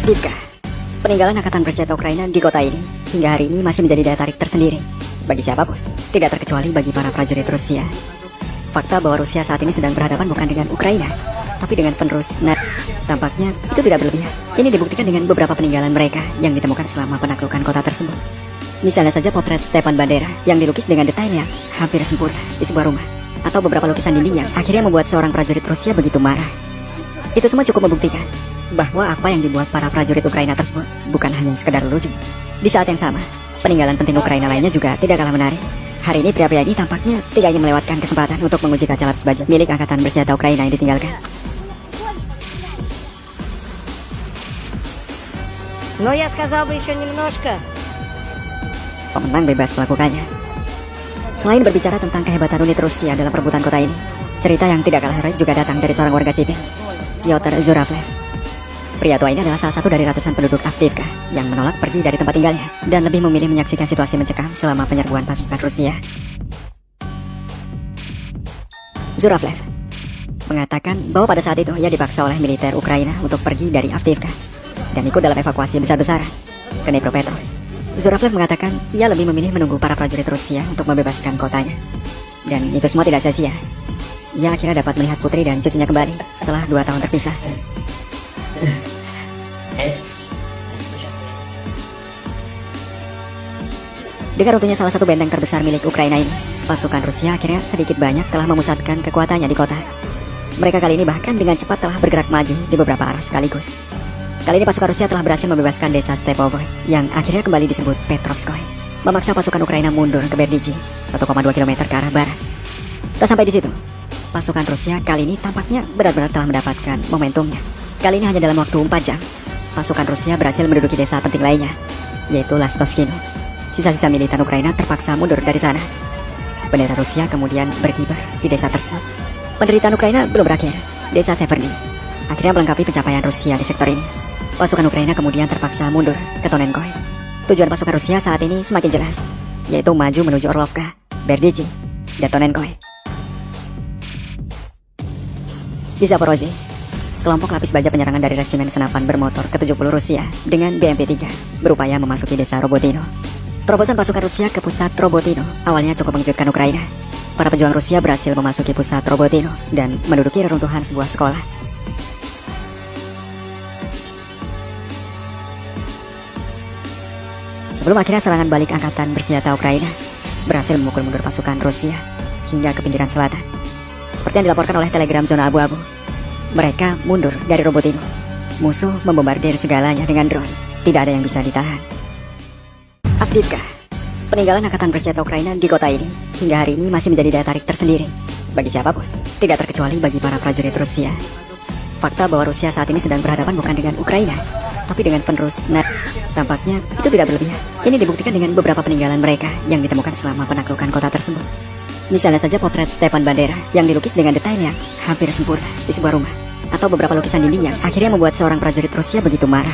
Avdiivka. Peninggalan Angkatan Bersenjata Ukraina di kota ini hingga hari ini masih menjadi daya tarik tersendiri bagi siapapun, tidak terkecuali bagi para prajurit Rusia. Fakta bahwa Rusia saat ini sedang berhadapan bukan dengan Ukraina, tapi dengan penerus tampaknya itu tidak berlebihan. Ini dibuktikan dengan beberapa peninggalan mereka yang ditemukan selama penaklukan kota tersebut. Misalnya saja potret Stepan Bandera yang dilukis dengan detail yang hampir sempurna di sebuah rumah, atau beberapa lukisan dinding yang akhirnya membuat seorang prajurit Rusia begitu marah. Itu semua cukup membuktikan bahwa apa yang dibuat para prajurit Ukraina tersebut bukan hanya sekedar lucu. Di saat yang sama, peninggalan penting Ukraina lainnya juga tidak kalah menarik. Hari ini pria-pria ini tampaknya tidak ingin melewatkan kesempatan untuk menguji kaca lapis baja milik Angkatan Bersenjata Ukraina yang ditinggalkan. Но я сказал бы еще немножко. Pemenang bebas melakukannya. Selain berbicara tentang kehebatan unit Rusia dalam perebutan kota ini, cerita yang tidak kalah heroik juga datang dari seorang warga sipil, Pyotr Zhuravlev. Pria tua ini adalah salah satu dari ratusan penduduk Avdiivka yang menolak pergi dari tempat tinggalnya dan lebih memilih menyaksikan situasi mencekam selama penyerbuan pasukan Rusia. Zhuravlev mengatakan bahwa pada saat itu ia dipaksa oleh militer Ukraina untuk pergi dari Avdiivka dan ikut dalam evakuasi besar-besaran ke Dnipropetrovsk. Zhuravlev mengatakan ia lebih memilih menunggu para prajurit Rusia untuk membebaskan kotanya. Dan itu semua tidak sia-sia. Ia akhirnya dapat melihat putri dan cucunya kembali setelah 2 tahun terpisah. Dengan runtuhnya salah satu benteng terbesar milik Ukraina ini, pasukan Rusia akhirnya sedikit banyak telah memusatkan kekuatannya di kota. Mereka kali ini bahkan dengan cepat telah bergerak maju di beberapa arah sekaligus. Kali ini pasukan Rusia telah berhasil membebaskan desa Stepovoy yang akhirnya kembali disebut Petrovskoy, memaksa pasukan Ukraina mundur ke Berdiji, 1,2 km ke arah barat. Tak sampai di situ, pasukan Rusia kali ini tampaknya benar-benar telah mendapatkan momentumnya. Kali ini hanya dalam waktu 4 jam, pasukan Rusia berhasil menduduki desa penting lainnya, yaitu Lastochkino. Sisa-sisa militan Ukraina terpaksa mundur dari sana. Bendera Rusia kemudian berkibar di desa tersebut. Penderitaan Ukraina belum berakhir. Desa Severny akhirnya melengkapi pencapaian Rusia di sektor ini. Pasukan Ukraina kemudian terpaksa mundur ke Tonenkoy. Tujuan pasukan Rusia saat ini semakin jelas, yaitu maju menuju Orlovka, Berdiji, dan Tonenkoy. Di Zaporozhye, kelompok lapis baja penyerangan dari resimen senapan bermotor ke-70 Rusia dengan BMP-3 berupaya memasuki desa Robotino. Terobosan pasukan Rusia ke pusat Robotino awalnya cukup mengejutkan Ukraina. Para pejuang Rusia berhasil memasuki pusat Robotino dan menduduki reruntuhan sebuah sekolah. Sebelum akhirnya serangan balik Angkatan Bersenjata Ukraina berhasil memukul mundur pasukan Rusia hingga ke pinggiran selatan. Seperti yang dilaporkan oleh telegram zona abu-abu, mereka mundur dari Robotino. Musuh membombardir segalanya dengan drone. Tidak ada yang bisa ditahan. Avdiivka, peninggalan Angkatan Bersenjata Ukraina di kota ini hingga hari ini masih menjadi daya tarik tersendiri bagi siapapun, tidak terkecuali bagi para prajurit Rusia. Fakta bahwa Rusia saat ini sedang berhadapan bukan dengan Ukraina, tapi dengan penerus tampaknya itu tidak berlebihan. Ini dibuktikan dengan beberapa peninggalan mereka yang ditemukan selama penaklukan kota tersebut. Misalnya saja potret Stepan Bandera yang dilukis dengan detail yang hampir sempurna di sebuah rumah, atau beberapa lukisan dinding yang akhirnya membuat seorang prajurit Rusia begitu marah.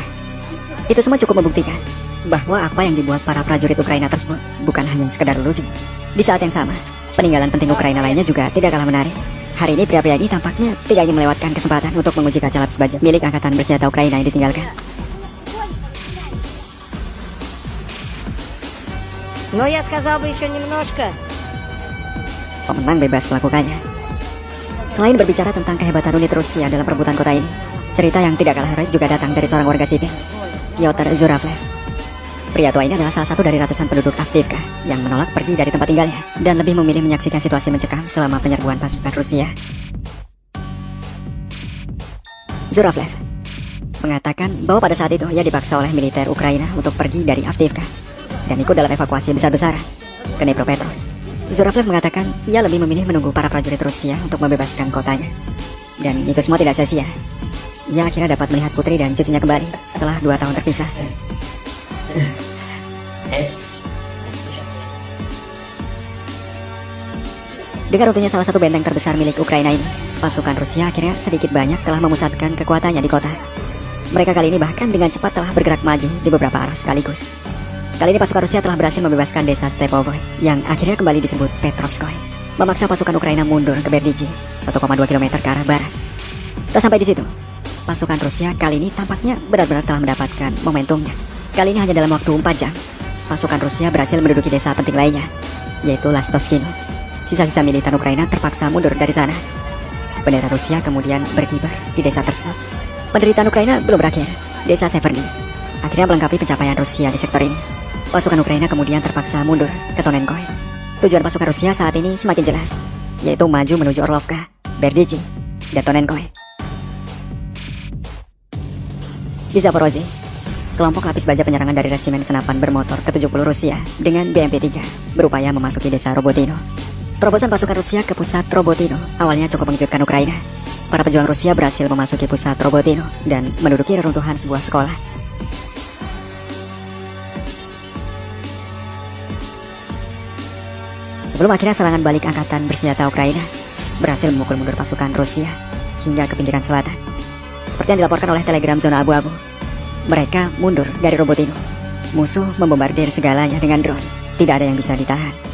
Itu semua cukup membuktikan bahwa apa yang dibuat para prajurit Ukraina tersebut bukan hanya sekedar lucu. Di saat yang sama, peninggalan penting Ukraina lainnya juga tidak kalah menarik. Hari ini pria-pria ini tampaknya tidak ingin melewatkan kesempatan untuk menguji kaca lapis baja milik Angkatan Bersenjata Ukraina yang ditinggalkan. Но я сказал бы еще немножко. Pemenang bebas melakukannya. Selain berbicara tentang kehebatan unit Rusia dalam perebutan kota ini, cerita yang tidak kalah heroik juga datang dari seorang warga sipil, Pyotr Zhuravlev. Pria tua ini adalah salah satu dari ratusan penduduk Avdiivka yang menolak pergi dari tempat tinggalnya dan lebih memilih menyaksikan situasi mencekam selama penyerbuan pasukan Rusia. Zhuravlev mengatakan bahwa pada saat itu ia dipaksa oleh militer Ukraina untuk pergi dari Avdiivka dan ikut dalam evakuasi besar-besaran ke Dnipropetrovsk. Zhuravlev mengatakan ia lebih memilih menunggu para prajurit Rusia untuk membebaskan kotanya. Dan itu semua tidak sia-sia. Ia akhirnya dapat melihat putri dan cucunya kembali setelah 2 tahun terpisah. Dengan runtuhnya salah satu benteng terbesar milik Ukraina ini, pasukan Rusia akhirnya sedikit banyak telah memusatkan kekuatannya di kota. Mereka kali ini bahkan dengan cepat telah bergerak maju di beberapa arah sekaligus. Kali ini pasukan Rusia telah berhasil membebaskan desa Stepovoy yang akhirnya kembali disebut Petrovskoy, memaksa pasukan Ukraina mundur ke Berdiji, 1,2 km ke arah barat. Tak sampai di situ, pasukan Rusia kali ini tampaknya benar-benar telah mendapatkan momentumnya. Kali ini hanya dalam waktu 4 jam, pasukan Rusia berhasil menduduki desa penting lainnya, yaitu Lastochkino. Sisa-sisa militan Ukraina terpaksa mundur dari sana. Bendera Rusia kemudian berkibar di desa tersebut. Penderitaan Ukraina belum berakhir. Desa Severny akhirnya melengkapi pencapaian Rusia di sektor ini. Pasukan Ukraina kemudian terpaksa mundur ke Tonenkoy. Tujuan pasukan Rusia saat ini semakin jelas, yaitu maju menuju Orlovka, Berdizhi, dan Tonenkoy. Di Zaporozhye, kelompok lapis baja penyerangan dari resimen senapan bermotor ke-70 Rusia dengan BMP-3 berupaya memasuki desa Robotino. Terobosan pasukan Rusia ke pusat Robotino awalnya cukup mengejutkan Ukraina. Para pejuang Rusia berhasil memasuki pusat Robotino dan menduduki reruntuhan sebuah sekolah. Sebelum akhirnya serangan balik angkatan bersenjata Ukraina berhasil memukul mundur pasukan Rusia hingga ke pinggiran selatan. Seperti yang dilaporkan oleh Telegram Zona Abu-Abu, mereka mundur dari Robotino. Musuh membombardir segalanya dengan drone. Tidak ada yang bisa ditahan.